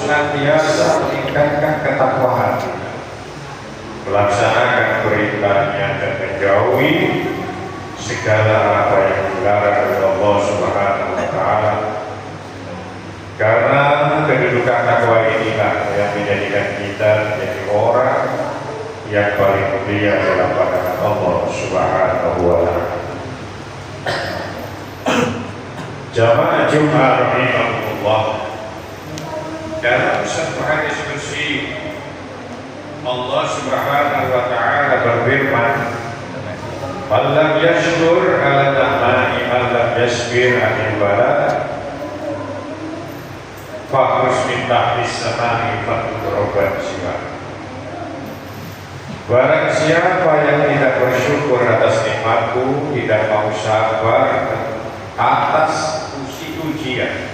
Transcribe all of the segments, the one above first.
senantiasa meningkatkan ketakwaan, melaksanakan perintahnya dan menjauhi segala apa yang dilarang oleh Allah Subhanahu wa Ta'ala. Karena kedudukan takwa inilah yang menjadikan kita menjadi orang yang paling mulia dalam pandangan Allah Subhanahu wa Ta'ala. Jamaah Jumat rahimahullah, dalam satu hadis qudsi Allah Subhanahu wa Ta'ala berfirman, "Man lam yashkur 'ala ni'mati man lam yasbir 'anil bala fahrus min tahtis samai fatudroban siwa." Barang siapa yang tidak bersyukur atas nikmatku, tidak mau sabar atas ujian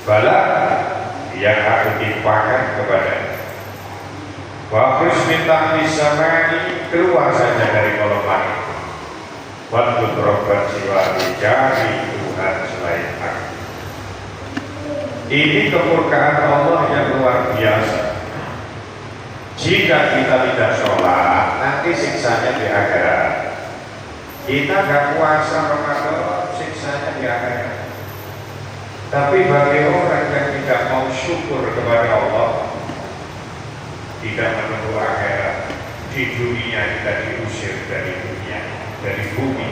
bala yang aku timpakan kepadanya, fahrus min tahtis samai, keluar saja dari kolom langit, fatudroban siwa, dicari Tuhan selain aku. Ini kemurkaan Allah yang luar biasa. Jika kita tidak sholat, nanti siksanya di akhirat. Kita gak puasa Ramadan, siksanya di akhirat. Tapi bagi orang yang tidak mau syukur kepada Allah, tidak menunggu akhirat, di dunia kita diusir dari dunia, dari bumi.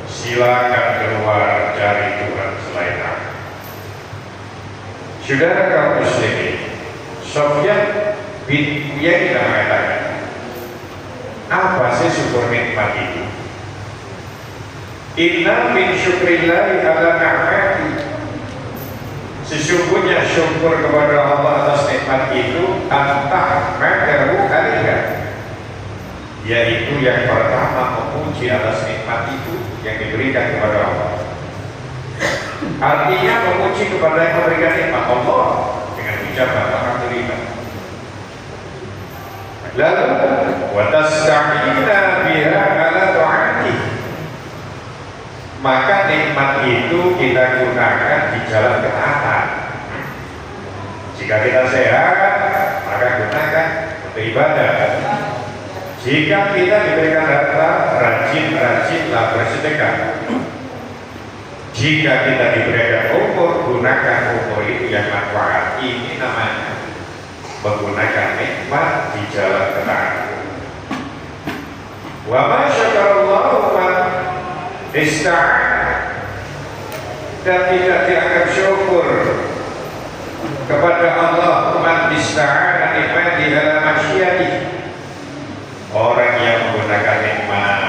Silakan keluar, cari Tuhan selain aku. Saudara kaum muslimin, Sofyan bin Uyainah mengatakan, apa sih syukur nikmat itu? Inna min syukrillahi ala ni'mati, sesungguhnya syukur kepada Allah atas nikmat itu antah makaru alaiha, yaitu yang pertama memuji atas nikmat itu yang diberikan kepada Allah. Artinya memuji kepada yang memberikan nikmat Allah dengan ucapan alhamdulillah. Lalu wa tasta'ina biha ala ta'ati, maka nikmat itu kita gunakan di jalan ketaatan. Jika kita sehat, maka gunakan untuk ibadah. Jika kita diberikan harta, rajin-rajinlah bersedekah. Jika kita diberikan umur, gunakan umur itu yang manfaat. Ini namanya menggunakan nikmat di jalan ketaatan. Wa ma syakarallahu man ista'ana, dan tidak dianggap syukur kepada Allah man ista'ana nikmati ala masyiyati, orang yang menggunakan nikmat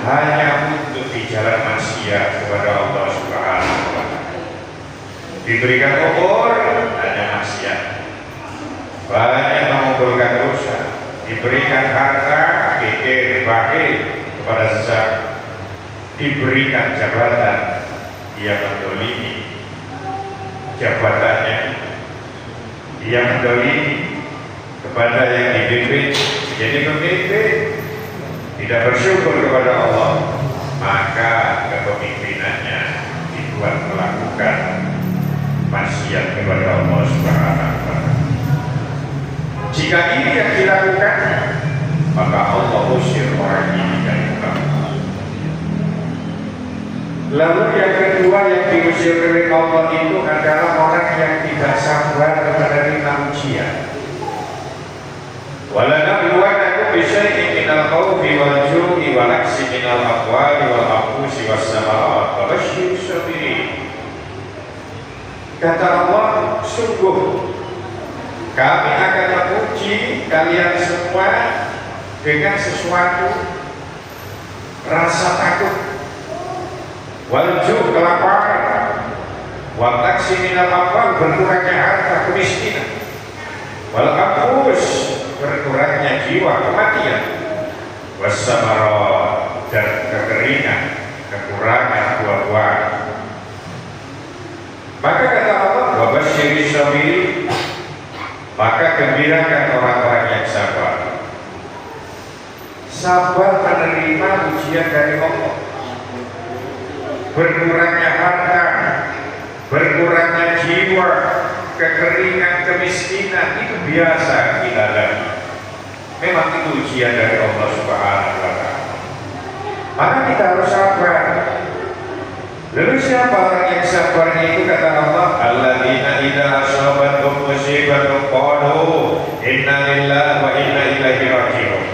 hanya untuk di jalan maksiat kepada Allah Subhanahu wa Ta'ala. Diberikan umur hanya maksiat, banyak mengumpulkan dosa. Diberikan harta, pikir, bakil kepada sesama. Diberikan jabatan, dia mendolimi jabatannya, dia mendolimi kepada yang dipimpin, jadi pemimpin, tidak bersyukur kepada Allah, maka kepemimpinannya dibuat melakukan maksiat kepada Allah Subhanahu wa Ta'ala. Jika ini yang dilakukan, maka Allah usir orang ini dari neraka. Lalu yang kedua yang diusir oleh Allah itu adalah orang yang tidak sabar menerima ujian. Walanabluwannakum bisyai'in minal khawfi wal ju'i wa naqsin minal amwali wal anfusi was samarat wa basyyiris sabirin. Kata Allah, sungguh kami akan menguji kalian semua dengan sesuatu rasa takut, walju kelaparan, wa naqsin minal amwal berkurangnya harta, kemiskinan, wal anfus berkurangnya jiwa, kematian, wassamarat dan kekeringan, kekurangan buah-buahan. Maka kata Allah, wa basyiris sabirin, maka gembirakan orang-orang yang sabar. Sabar menerima ujian dari Allah. Berkurangnya harta, berkurangnya jiwa, kekeringan, kemiskinan itu biasa kita alami. Memang itu ujian dari Allah Subhanahu wa Ta'ala. Maka kita harus sabar. Lalu siapa orang yang sabar itu? Kata Allah, alladzina idza asabathum musibatun qalu inna lillahi wa inna ilaihi raji'un.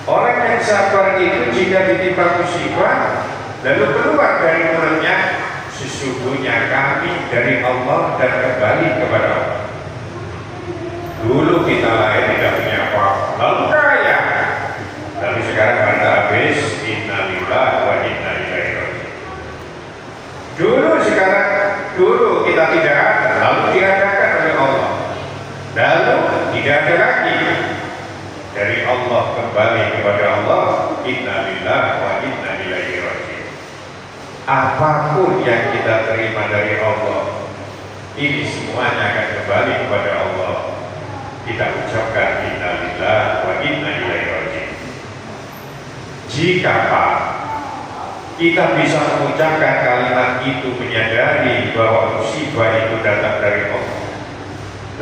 Orang yang sabar itu jika ditimpa musibah lalu keluar dari mulutnya, sesungguhnya kami dari Allah dan kembali kepada Allah. Dulu kita lahir tidak punya apa-apa, lalu kaya, lalu sekarang harta habis, inna lillahi wa inna ilaihi raji'un. Dulu kita tidak ada, lalu diadakan oleh Allah, lalu tidak ada lagi, dari Allah kembali kepada Allah, inna lillahi wa inna ilaihi raji'un. Apapun yang kita terima dari Allah, ini semuanya akan kembali kepada Allah. Kita ucapkan inna lillahi wa inna ilaihi raji'un. Jika kita bisa mengucapkan kalimat itu, menyadari bahwa musibah itu datang dari Allah,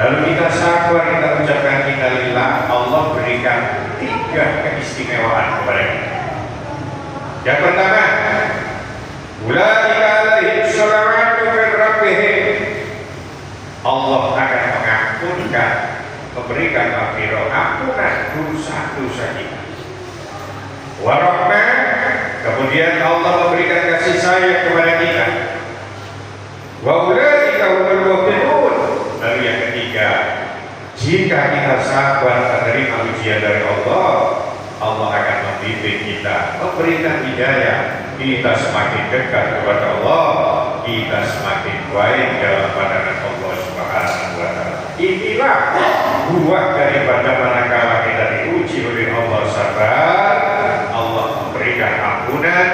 lalu kita sabar, kita ucapkan inna lillahi, Allah berikan 3 keistimewaan kepada kita. Yang pertama, ulaika alaihim shalawatu min rabbihim, Allah akan mengampunkan, memberikan maghfirah, ampunan dosa-dosa kita. Wa rahmah, kemudian Allah memberikan kasih sayang kepada kita. Wa ulaika humul muhtadun. Lalu yang ketiga, jika kita sabar menerima ujian dari Allah, Allah akan membimbing kita, memberikan hidayah, kita semakin dekat kepada Allah, kita semakin baik dalam pandangan Allah Subhanahu wa Ta'ala. Inilah buah daripada manakala kita diuji oleh Allah sabar, Allah memberikan ampunan,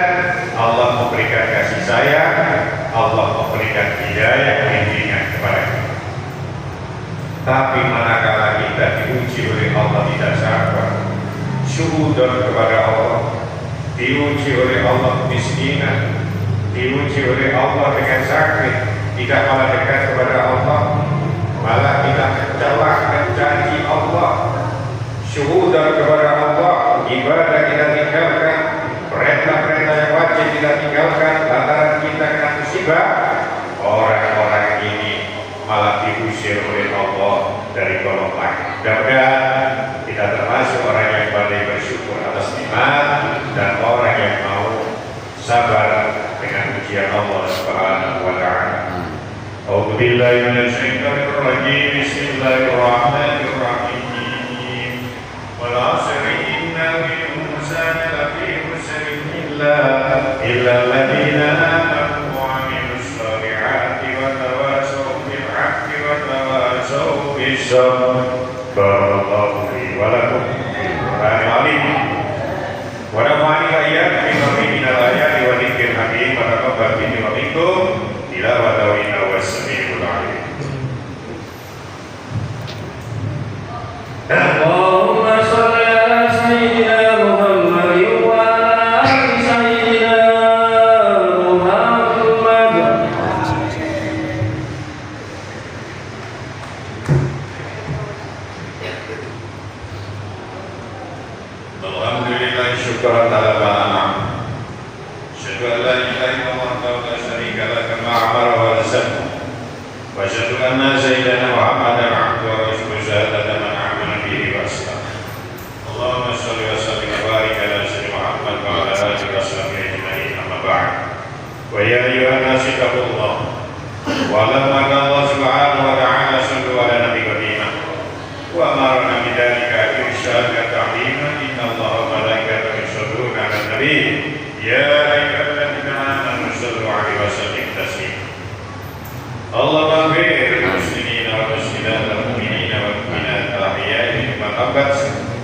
Allah memberikan kasih sayang, Allah memberikan hidayah, bimbingan kepada kita. Tapi manakala kita diuji oleh Allah tidak sabar, syukur kepada Allah, diuji oleh Allah kemiskinan, diuji oleh Allah dengan sakit, tidak malah dekat kepada Allah, malah kita mencelakkan janji Allah, syukur kepada Allah, ibadah kita tinggalkan, perintah-perintah yang wajib kita tinggalkan lantaran kita kena musibah. Orang-orang ini malah diusir oleh Allah dari golongan. Mudah-mudahan kita termasuk orang yang pandai bersyukur atas nikmat dan orang yang mau sabar dengan ujian Allah Subhanahu wa Ta'ala. A'udzu billahi minasyaitonir rajim. Bismillahirrahmanirrahim. Wal 'asri innal insana lafi khusrin illa alladziina aamanu wa 'amilus shalihati wa tawassaw bil 'haqqi wa tawassaw bis sabr. Barakallahu li wa lakum fil Qur'anil 'azim. Wa nafa'ani wa iyyakum bima fihi minal ayati wa dzikril hakim wa taqabbal minni wa minkum tilawatahu innahu was-sami'ul 'alim. Allahumma shalli ala sayyidina Muhammadin wa ala ali sayyidina Muhammad. Alhamdulillah, syukran ala ma'anam. Asyhadu an la ilaha illallah wa la syarika lahu kama amara wa rasul. Wa asyhadu anna sayyidina Muhammadan abduhu wa rasuluhu syahadatan man amana bihi wa aslam. Allahumma shalli wa sallim wa barik ala sayyidina Muhammad wa ala alihi wa sahbihi ajma'in, amma ba'd. Wa ya ayyuhan nas ittaqullah wa lamma Allah subhanahu wa ta'ala sallu ala nabi qadimah wa amarna bidzalika irsyada ta'liman. Inna Allaha wa malaikatahu yusholluna 'alan nabi ya ayyuhalladzina amanu shallu 'alaihi wa sallimu taslima. Allahumma ighfir lil muslimina wal muslimat wal mu'minina wal mu'minat al ahya'i minhum wal amwat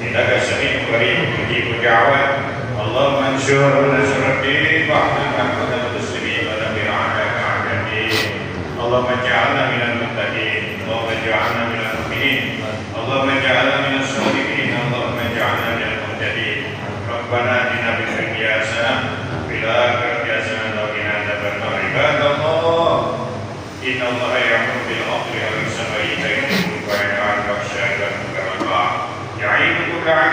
innaka sami'un qaribun mujibud da'wat. Allahumma anshur nasruddin wa ahmil muslimin wa dammir a'da'aka a'da'id. Allahumma ij'alna minal muttaqin, Allahumma ij'alna minal mu'minin, Allahumma ij'alna minas sholihin, Allahumma ij'alna minal muhtadin. Rabbana atina fid dunya hasanah wa fil akhirati hasanah wa qina adzabannar. Ibadallah, inna Allaha ya'muru bil 'adli wal ihsani doa